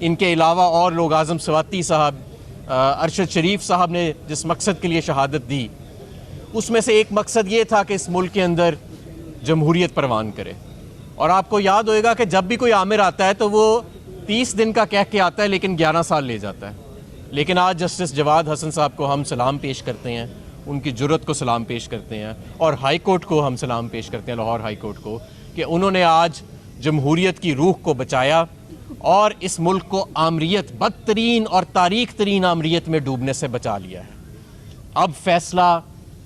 इनके अलावा और लोग, आज़म स्वाति साहब, अरशद शरीफ साहब ने जिस मकसद के लिए शहादत दी, उसमें से एक मकसद ये था कि इस मुल्क के अंदर जमहूरियत परवान करे। और आपको याद होएगा कि जब भी कोई आमिर आता है तो वो 30 दिन का कह के आता है लेकिन 11 साल ले जाता है। लेकिन आज जस्टिस जवाद हसन साहब को हम सलाम पेश करते हैं, उनकी जुर्रत को सलाम पेश करते हैं, और हाई कोर्ट को हम सलाम पेश करते हैं, लाहौर हाई कोर्ट को, कि उन्होंने आज जमहूरियत की रूह को बचाया और इस मुल्क को आमरीत, बदतरीन और तारीख तरीन आमरीत में डूबने से बचा लिया है। अब फैसला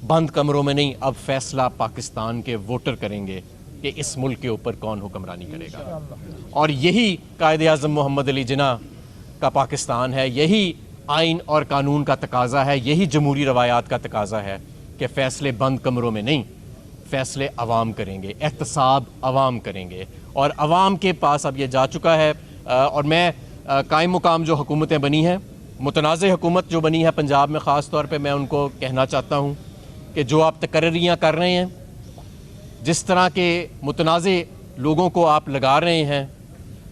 बंद कमरों में नहीं, अब फैसला पाकिस्तान के वोटर करेंगे कि इस मुल्क के ऊपर कौन हुक्मरानी करेगा। और यही कायद-ए-आज़म मोहम्मद अली जिन्ना का पाकिस्तान है, यही आइन और कानून का तकाजा है, यही जमहूरी रवायात का तकाजा है कि फ़ैसले बंद कमरों में नहीं, फ़ैसले अवाम करेंगे, एहतसाब अवाम करेंगे। और अवाम के पास अब ये जा चुका है। और मैं कायम मुकाम जो हुकूमतें बनी हैं, मुतनाज़ हुकूमत जो बनी है पंजाब में ख़ास तौर पे, मैं उनको कहना चाहता हूँ कि जो आप तकर्रियाँ कर रहे हैं, जिस तरह के मुतनाज़ लोगों को आप लगा रहे हैं,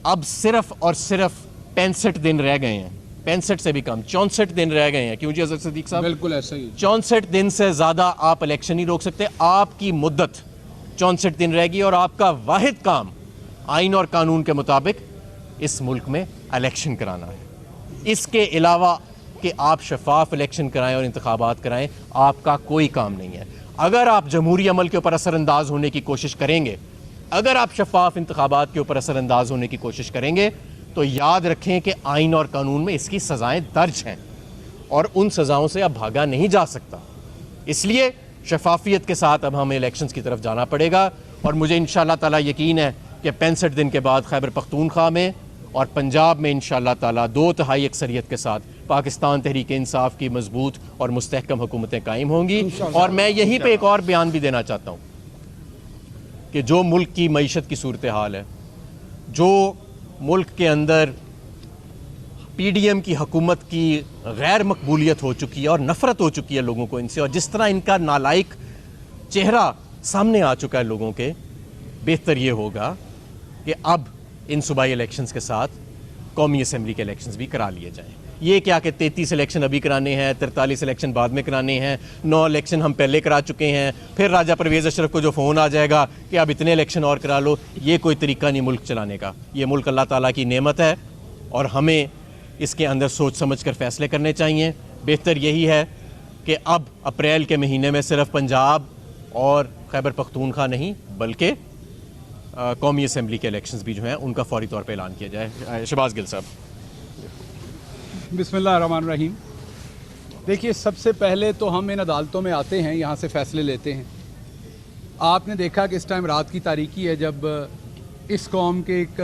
अब सिर्फ़ और सिर्फ 65 दिन रह गए हैं, 65 से भी कम, 64 दिन रह गए हैं। क्यों जी अज़हर सिद्दीक़ साहब? बिल्कुल ऐसा ही। 64 दिन से ज़्यादा आप इलेक्शन नहीं रोक सकते। आपकी मुद्दत 64 दिन रहेगी और आपका वाहिद काम आइन और कानून के मुताबिक इस मुल्क में इलेक्शन कराना है। इसके अलावा कि आप शफाफ इलेक्शन कराएं और इंतखाबात कराएं, आपका कोई काम नहीं है। अगर आप जमहूरी अमल के ऊपर असरअंदाज होने की कोशिश करेंगे, अगर आप शफाफ इंतखाबात के ऊपर असरअंदाज होने की कोशिश करेंगे, तो याद रखें कि आइन और कानून में इसकी सज़ाएं दर्ज हैं और उन सज़ाओं से अब भागा नहीं जा सकता। इसलिए शफाफियत के साथ अब हमें इलेक्शंस की तरफ जाना पड़ेगा। और मुझे इंशाअल्लाह ताला यकीन है कि 65 दिन के बाद खैबर पख्तूनख्वा में और पंजाब में इंशाअल्लाह ताला 2/3 अक्सरियत के साथ पाकिस्तान तहरीक इंसाफ की मजबूत और मुस्तहकम हुकूमतें कायम होंगी। और मैं यहीं पे एक और बयान भी देना चाहता हूँ कि जो मुल्क की मईशत की सूरत हाल है, जो मुल्क के अंदर PDM की हुकूमत की गैर मकबूलियत हो चुकी है और नफ़रत हो चुकी है लोगों को इनसे, और जिस तरह इनका नालायक चेहरा सामने आ चुका है लोगों के, बेहतर ये होगा कि अब इन सूबाई इलेक्शंस के साथ कौमी असम्बली के इलेक्शंस भी करा लिए जाएं। ये क्या कि 33 इलेक्शन अभी कराने हैं, 43 इलेक्शन बाद में कराने हैं, 9 इलेक्शन हम पहले करा चुके हैं, फिर राजा परवेज़ अशरफ को जो फ़ोन आ जाएगा कि अब इतने इलेक्शन और करा लो, ये कोई तरीका नहीं मुल्क चलाने का। ये मुल्क अल्लाह ताला की नेमत है और हमें इसके अंदर सोच समझ कर फ़ैसले करने चाहिए। बेहतर यही है कि अब अप्रैल के महीने में सिर्फ पंजाब और खैबर पख्तूनख्वा नहीं, बल्कि कौमी असम्बली के इलेक्शंस भी जो हैं उनका फौरी तौर पे ऐलान किया जाए। शहबाज गिल साहब। बिस्मिल्लाहिर्रहमानिर्रहीम। देखिए, सबसे पहले तो हम इन अदालतों में आते हैं, यहाँ से फ़ैसले लेते हैं। आपने देखा कि इस टाइम रात की तारीकी है जब इस कौम के एक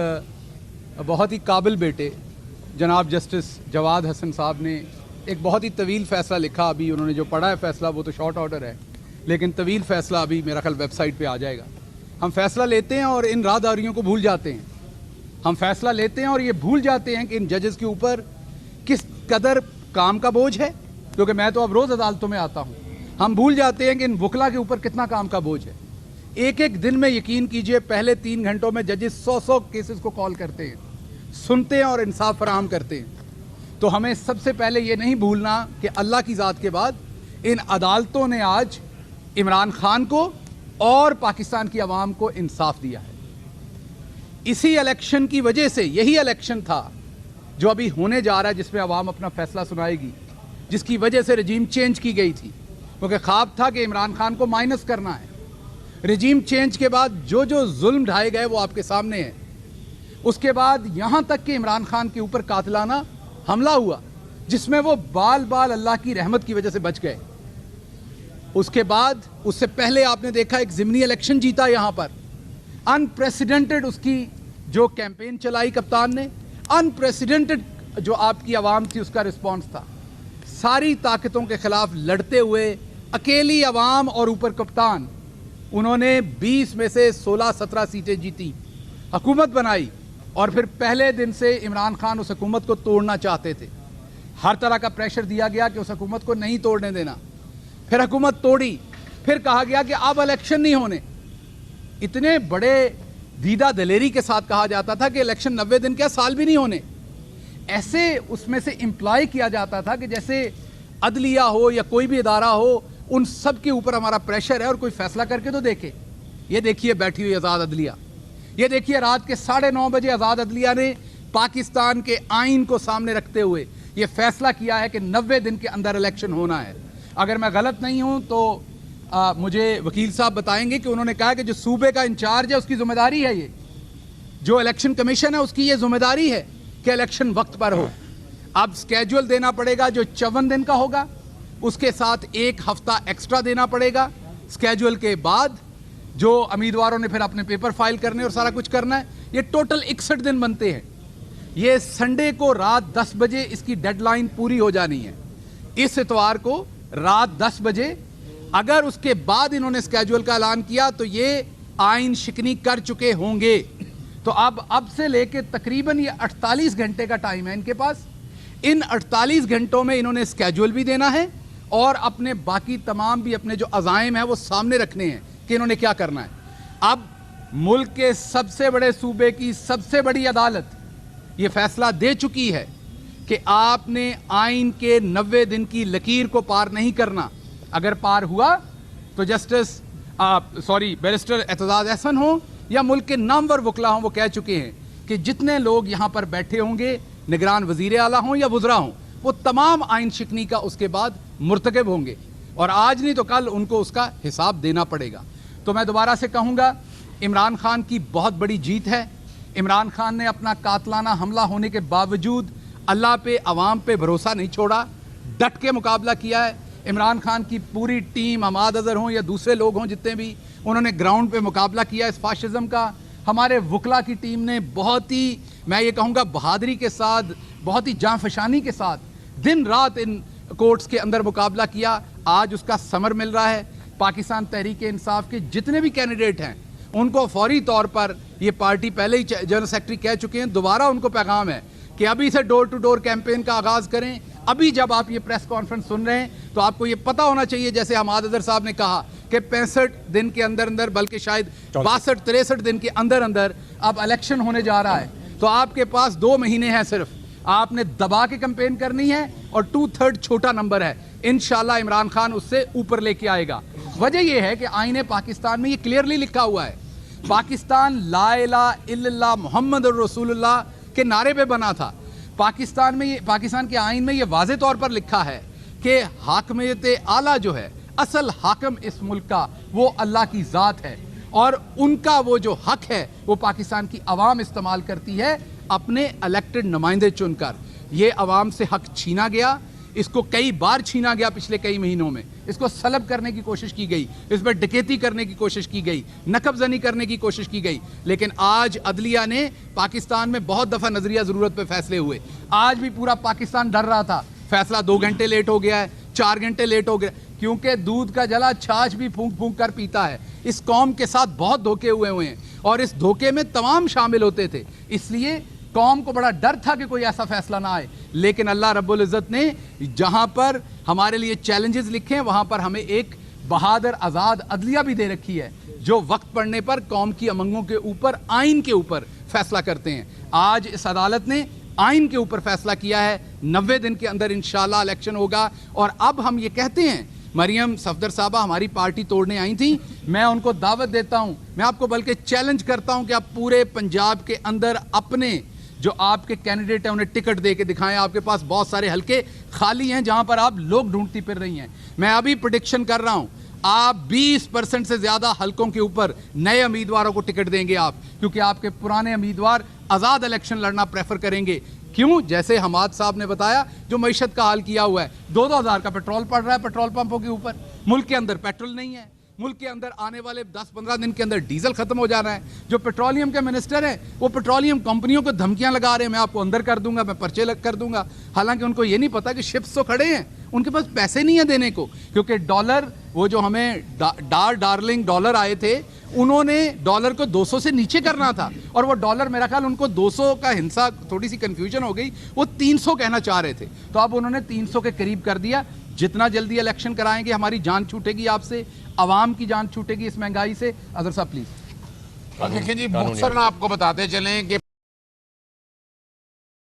बहुत ही काबिल बेटे जनाब जस्टिस जवाद हसन साहब ने एक बहुत ही तवील फ़ैसला लिखा। अभी उन्होंने जो पढ़ा है फ़ैसला वो तो शॉर्ट ऑर्डर है, लेकिन तवील फ़ैसला अभी मेरा ख्याल वेबसाइट पे आ जाएगा। हम फ़ैसला लेते हैं और इन राहदारियों को भूल जाते हैं। हम फ़ैसला लेते हैं और ये भूल जाते हैं कि इन जजेस के ऊपर किस कदर काम का बोझ है, क्योंकि मैं तो अब रोज़ अदालतों में आता हूँ। हम भूल जाते हैं कि इन वकला के ऊपर कितना काम का बोझ है। एक एक दिन में यकीन कीजिए पहले 3 घंटों में जजेस 100 केसेस को कॉल करते हैं, सुनते हैं और इंसाफ फराहम करते हैं। तो हमें सबसे पहले ये नहीं भूलना कि अल्लाह की ज़ात के बाद इन अदालतों ने आज इमरान खान को और पाकिस्तान की आवाम को इंसाफ दिया है। इसी इलेक्शन की वजह से, यही इलेक्शन था जो अभी होने जा रहा है जिसमें आवाम अपना फैसला सुनाएगी, जिसकी वजह से रजीम चेंज की गई थी, क्योंकि ख्वाब था कि इमरान खान को माइनस करना है। रजीम चेंज के बाद जो जो जुल्म ढाए गए वो आपके सामने है। उसके बाद यहाँ तक कि इमरान खान के ऊपर कातिलाना हमला हुआ जिसमें वो बाल बाल अल्लाह की रहमत की वजह से बच गए। उसके बाद, उससे पहले आपने देखा एक ज़िमनी इलेक्शन जीता यहाँ पर, अनप्रेसिडेंटेड उसकी जो कैंपेन चलाई कप्तान ने, अनप्रेसिडेंटेड जो आपकी आवाम थी उसका रिस्पॉन्स था। सारी ताकतों के खिलाफ लड़ते हुए अकेली आवाम और ऊपर कप्तान, उन्होंने 20 में से 16-17 सीटें जीती, हुकूमत बनाई। और फिर पहले दिन से इमरान खान उस हुकूमत को तोड़ना चाहते थे। हर तरह का प्रेशर दिया गया कि उस हुकूमत को नहीं तोड़ने देना। फिर हुकूमत तोड़ी, फिर कहा गया कि अब इलेक्शन नहीं होने। इतने बड़े दीदा दलेरी के साथ कहा जाता था कि इलेक्शन 90 दिन क्या, साल भी नहीं होने। ऐसे उसमें से इम्प्लाई किया जाता था कि जैसे अदलिया हो या कोई भी इदारा हो, उन सब के ऊपर हमारा प्रेशर है और कोई फैसला करके तो देखे। ये देखिए बैठी हुई आज़ाद अदलिया, ये देखिए रात के 9:30 बजे आज़ाद अदलिया ने पाकिस्तान के आइन को सामने रखते हुए ये फैसला किया है कि 90 दिन के अंदर इलेक्शन होना है। अगर मैं गलत नहीं हूं तो मुझे वकील साहब बताएंगे कि उन्होंने कहा कि जो सूबे का इंचार्ज है उसकी जिम्मेदारी है, ये जो इलेक्शन कमीशन है उसकी ये जिम्मेदारी है कि इलेक्शन वक्त पर हो। अब स्केड्यूल देना पड़ेगा जो 54 दिन का होगा, उसके साथ 1 हफ्ता एक्स्ट्रा देना पड़ेगा। स्केड्यूल के बाद जो उम्मीदवारों ने फिर अपने पेपर फाइल करने और सारा कुछ करना है, ये टोटल 61 दिन बनते हैं। ये संडे को रात 10 बजे इसकी डेडलाइन पूरी हो जानी है। इस इतवार को रात 10 बजे, अगर उसके बाद इन्होंने स्केड्यूल का ऐलान किया तो ये आइन शिकनी कर चुके होंगे। तो अब से लेके तकरीबन ये 48 घंटे का टाइम है इनके पास। इन 48 घंटों में इन्होंने स्केड्यूल भी देना है और अपने बाकी तमाम भी अपने जो अज़ाइम है वो सामने रखने हैं कि इन्होंने क्या करना है। अब मुल्क के सबसे बड़े सूबे की सबसे बड़ी अदालत ये फैसला दे चुकी है कि आपने आइन के 90 दिन की लकीर को पार नहीं करना। अगर पार हुआ तो जस्टिस बैरिस्टर एतजाज अहसन हो या मुल्क के नामवर वकला हों, वो कह चुके हैं कि जितने लोग यहाँ पर बैठे होंगे, निगरान वजीर आला हों या वज़रा हों, वो तमाम आइन शिकनी का उसके बाद मुर्तकब होंगे और आज नहीं तो कल उनको उसका हिसाब देना पड़ेगा। तो मैं दोबारा से कहूँगा, इमरान खान की बहुत बड़ी जीत है। इमरान खान ने अपना कातलाना हमला होने के बावजूद अल्लाह पे, अवाम पे भरोसा नहीं छोड़ा, डट के मुकाबला किया है। इमरान खान की पूरी टीम, हमाद अजहर हों या दूसरे लोग हों, जितने भी, उन्होंने ग्राउंड पे मुकाबला किया इस फाशिज्म का। हमारे वकला की टीम ने बहुत ही, मैं ये कहूँगा, बहादुरी के साथ, बहुत ही जांफशानी के साथ दिन रात इन कोर्ट्स के अंदर मुकाबला किया। आज उसका समर मिल रहा है। पाकिस्तान तहरीक इंसाफ के जितने भी कैंडिडेट हैं उनको फौरी तौर पर, ये पार्टी पहले ही जनरल सेक्रेटरी कह चुके हैं, दोबारा उनको पैगाम है कि अभी से डोर टू डोर कैंपेन का आगाज़ करें। अभी जब आप ये प्रेस कॉन्फ्रेंस सुन रहे हैं तो आपको ये पता होना चाहिए, जैसे हमाद अजहर साहब ने कहा कि 65 दिन के अंदर अंदर, बल्कि शायद 62-63 दिन के अंदर अंदर अब इलेक्शन होने जा रहा है। तो आपके पास 2 महीने हैं सिर्फ, आपने दबा के कैंपेन करनी है और 2/3 छोटा नंबर है। इंशाल्लाह इमरान खान उससे ऊपर लेके आएगा। वजह यह है कि आईने पाकिस्तान में ये क्लियरली लिखा हुआ है, पाकिस्तान ला इलाहा इल्लल्लाह मुहम्मदुर रसूलुल्लाह के नारे पे बना था। पाकिस्तान के आइन में ये वाज़े तौर पर लिखा है कि हाकमियत आला जो है, असल हाकम इस मुल्क का, वो अल्लाह की ज़ात है और उनका वो जो हक है वो पाकिस्तान की आवाम इस्तेमाल करती है अपने इलेक्टेड नुमाइंदे चुनकर। ये आवाम से हक छीना गया, इसको कई बार छीना गया पिछले कई महीनों में। इसको सलब करने की कोशिश की गई, इस पर डकैती करने की कोशिश की गई, नकबजनी करने की कोशिश की गई। लेकिन आज अदलिया ने, पाकिस्तान में बहुत दफ़ा नजरिया ज़रूरत पे फैसले हुए, आज भी पूरा पाकिस्तान डर रहा था। फैसला 2 घंटे लेट हो गया है, 4 घंटे लेट हो गया, क्योंकि दूध का जला छाछ भी फूंक फूंक कर पीता है। इस कौम के साथ बहुत धोखे हुए हैं और इस धोखे में तमाम शामिल होते थे, इसलिए कौम को बड़ा डर था कि कोई ऐसा फैसला ना आए। लेकिन अल्लाह रब्बुल इज़्ज़त ने जहां पर हमारे लिए चैलेंजेस लिखे हैं, वहां पर हमें एक बहादुर आज़ाद अदलिया भी दे रखी है, जो वक्त पड़ने पर कौम की अमंगों के ऊपर, आइन के ऊपर फैसला करते हैं। आज इस अदालत ने आइन के ऊपर फैसला किया है, 90 दिन के अंदर इंशाल्लाह इलेक्शन होगा। और अब हम ये कहते हैं, मरियम सफदर साहबा हमारी पार्टी तोड़ने आई थी, मैं उनको दावत देता हूं, मैं आपको बल्कि चैलेंज करता हूं कि आप पूरे पंजाब के अंदर अपने जो आपके कैंडिडेट हैं उन्हें टिकट दे के दिखाएं। आपके पास बहुत सारे हलके खाली हैं जहां पर आप लोग ढूंढती फिर रही हैं। मैं अभी प्रेडिक्शन कर रहा हूं, आप 20% से ज्यादा हलकों के ऊपर नए उम्मीदवारों को टिकट देंगे आप, क्योंकि आपके पुराने उम्मीदवार आज़ाद इलेक्शन लड़ना प्रेफर करेंगे। क्यों? जैसे हमाद साहब ने बताया, जो मईशत का हाल किया हुआ है, 2-2 हज़ार का पेट्रोल पड़ रहा है पेट्रोल पंपों के ऊपर, मुल्क के अंदर पेट्रोल नहीं है, मुल्क के अंदर आने वाले 10-15 दिन के अंदर डीजल खत्म हो जाना है। जो पेट्रोलियम के मिनिस्टर हैं वो पेट्रोलियम कंपनियों को धमकियां लगा रहे हैं, मैं आपको अंदर कर दूंगा, मैं पर्चे कर दूंगा। हालांकि उनको ये नहीं पता कि शिप्स तो खड़े हैं, उनके पास पैसे नहीं है देने को, क्योंकि डॉलर, वो जो हमें डार्लिंग डॉलर आए थे, उन्होंने डॉलर को 200 से नीचे करना था और वो डॉलर, मेरा ख्याल उनको 200 का हिंसा, थोड़ी सी कंफ्यूजन हो गई, वो 300 कहना चाह रहे थे, तो अब उन्होंने 300 के करीब कर दिया। जितना जल्दी इलेक्शन कराएंगे हमारी जान छूटेगी आपसे, आवाम की जान छूटेगी इस महंगाई से। अजहर साहब प्लीज। देखिए जी, मुख्तसर आपको बताते चलें कि